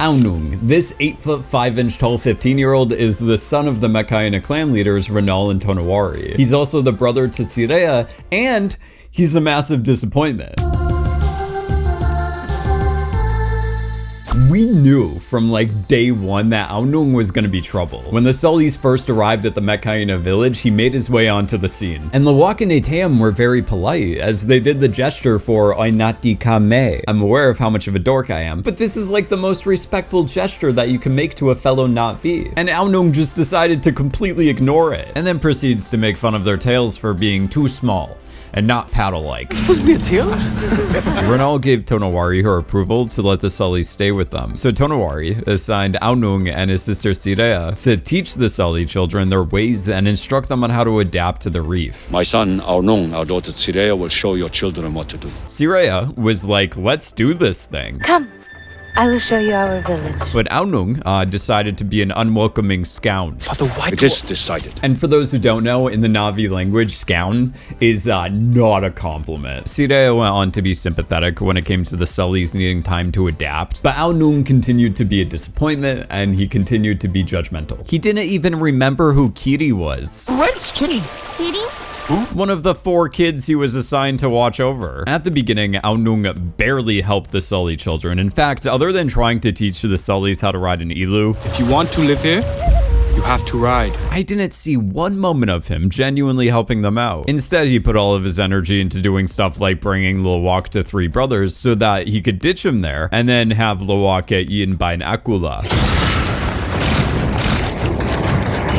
Aonung. This 8' 5" tall 15-year-old is the son of the Metkayina clan leaders Ronal and Tonowari. He's also the brother to Tsireya, and he's a massive disappointment. We knew from like day one that Aonung was going to be trouble. When the Sullys first arrived at the Metkayina village, he made his way onto the scene. And Lo'eyktan and Neteyam were very polite, as they did the gesture for Omaticaya. I'm aware of how much of a dork I am, but this is like the most respectful gesture that you can make to a fellow Na'vi. And Aonung just decided to completely ignore it, and then proceeds to make fun of their tails for being too small and not paddle-like. Supposed to be a tail? Ronal gave Tonowari her approval to let the Sullys stay with them. So Tonowari assigned Aonung and his sister Tsireya to teach the Sully children their ways and instruct them on how to adapt to the reef. My son Aonung, our daughter Tsireya will show your children what to do. Tsireya was like, let's do this thing. Come, I will show you our village. But Aonung decided to be an unwelcoming scout. Father, why It is decided. And for those who don't know, in the Na'vi language, scout is not a compliment. Tsireya went on to be sympathetic when it came to the Sullys needing time to adapt, but Aonung continued to be a disappointment, and he continued to be judgmental. He didn't even remember who Kiri was. Where's Kiri? Kiri? One of the 4 kids he was assigned to watch over. At the beginning, Aonung barely helped the Sully children. In fact, other than trying to teach the Sullys how to ride an ilu, If you want to live here, you have to ride. I didn't see one moment of him genuinely helping them out. Instead, he put all of his energy into doing stuff like bringing Lo'eyktan to 3 brothers so that he could ditch him there and then have Lo'eyktan get eaten by an akula.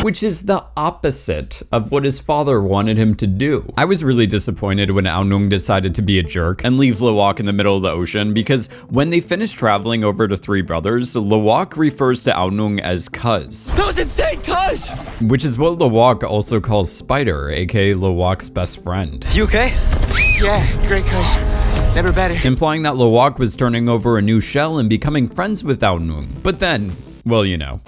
Which is the opposite of what his father wanted him to do. I was really disappointed when Aonung decided to be a jerk and leave Lo'eyktan in the middle of the ocean, because when they finished traveling over to 3 brothers, Lo'eyktan refers to Aonung as cuz. That was insane, cuz! Which is what Lo'eyktan also calls Spider, aka Lo'eyktan's best friend. You okay? Yeah, great, cuz. Never better. Implying that Lo'eyktan was turning over a new shell and becoming friends with Aonung. But then, well, you know.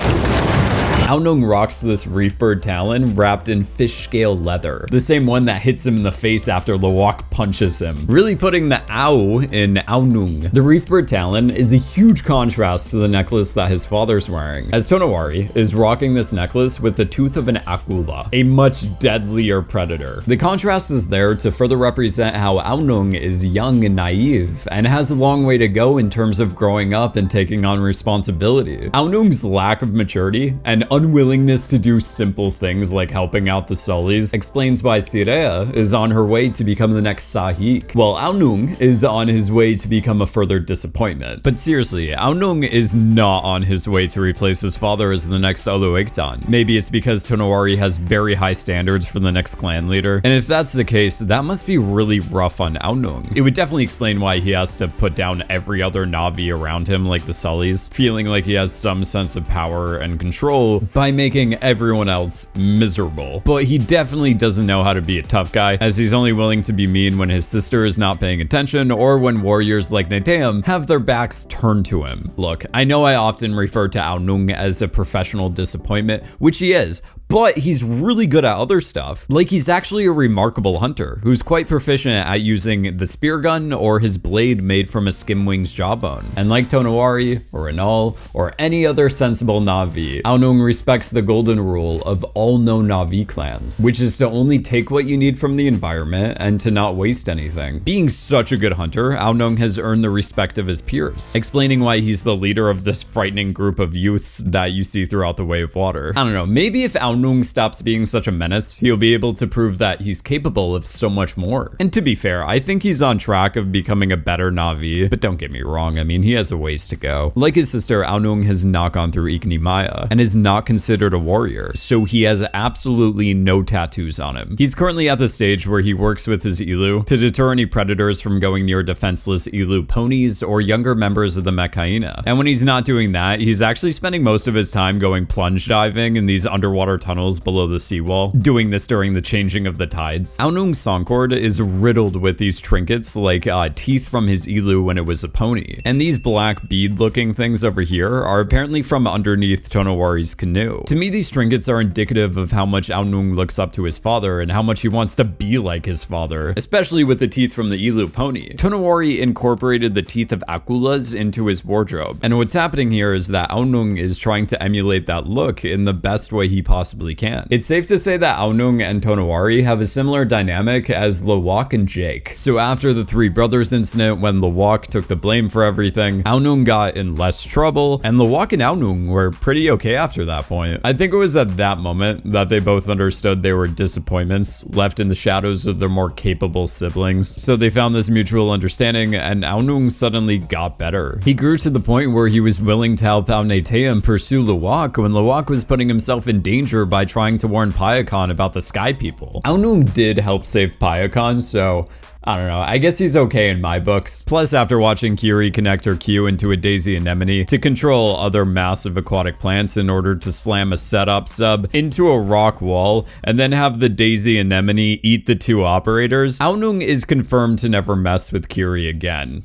Aonung rocks this reef bird talon wrapped in fish scale leather, the same one that hits him in the face after Lo'eyktan punches him, really putting the Ao in Aonung. The reef bird talon is a huge contrast to the necklace that his father's wearing, as Tonowari is rocking this necklace with the tooth of an akula, a much deadlier predator. The contrast is there to further represent how Aonung is young and naive, and has a long way to go in terms of growing up and taking on responsibility. Aonung's lack of maturity and unwillingness to do simple things like helping out the Sullys explains why Tsireya is on her way to become the next Tsahìk, while Aonung is on his way to become a further disappointment. But seriously, Aonung is not on his way to replace his father as the next Olo'eyktan. Maybe it's because Tonowari has very high standards for the next clan leader, and if that's the case, that must be really rough on Aonung. It would definitely explain why he has to put down every other Na'vi around him like the Sullys, feeling like he has some sense of power and control by making everyone else miserable. But he definitely doesn't know how to be a tough guy, as he's only willing to be mean when his sister is not paying attention or when warriors like Neteyam have their backs turned to him. Look, I know I often refer to Aonung as a professional disappointment, which he is, but he's really good at other stuff. Like, he's actually a remarkable hunter who's quite proficient at using the spear gun or his blade made from a skimwing's jawbone. And like Tonowari or Ronal or any other sensible Na'vi, Aonung respects the golden rule of all known Na'vi clans, which is to only take what you need from the environment and to not waste anything. Being such a good hunter, Aonung has earned the respect of his peers, explaining why he's the leader of this frightening group of youths that you see throughout the Way of Water. I don't know, maybe if Aonung stops being such a menace, he'll be able to prove that he's capable of so much more. And to be fair, I think he's on track of becoming a better Na'vi, but don't get me wrong, I mean, he has a ways to go. Like his sister, Aonung has not gone through Iknimaya and is not considered a warrior, so he has absolutely no tattoos on him. He's currently at the stage where he works with his ilu to deter any predators from going near defenseless ilu ponies or younger members of the Metkayina. And when he's not doing that, he's actually spending most of his time going plunge diving in these underwater tunnels below the seawall, doing this during the changing of the tides. Aonung's songcord is riddled with these trinkets like teeth from his ilu when it was a pony. And these black bead looking things over here are apparently from underneath Tonowari's canoe. To me, these trinkets are indicative of how much Aonung looks up to his father and how much he wants to be like his father, especially with the teeth from the ilu pony. Tonowari incorporated the teeth of akulas into his wardrobe, and what's happening here is that Aonung is trying to emulate that look in the best way he possibly can. It's safe to say that Aonung and Tonowari have a similar dynamic as Lo'eyktan and Jake. So after the three brothers incident, when Lo'eyktan took the blame for everything, Aonung got in less trouble, and Lo'eyktan and Aonung were pretty okay after that point. I think it was at that moment that they both understood they were disappointments left in the shadows of their more capable siblings. So they found this mutual understanding, and Aonung suddenly got better. He grew to the point where he was willing to help out Neteyam pursue Lo'eyktan when Lo'eyktan was putting himself in danger by trying to warn Payakan about the Sky People. Aonung did help save Payakan, so I don't know, I guess he's okay in my books. Plus, after watching Kiri connect her Q into a daisy anemone to control other massive aquatic plants in order to slam a setup sub into a rock wall and then have the daisy anemone eat the two operators, Aonung is confirmed to never mess with Kiri again.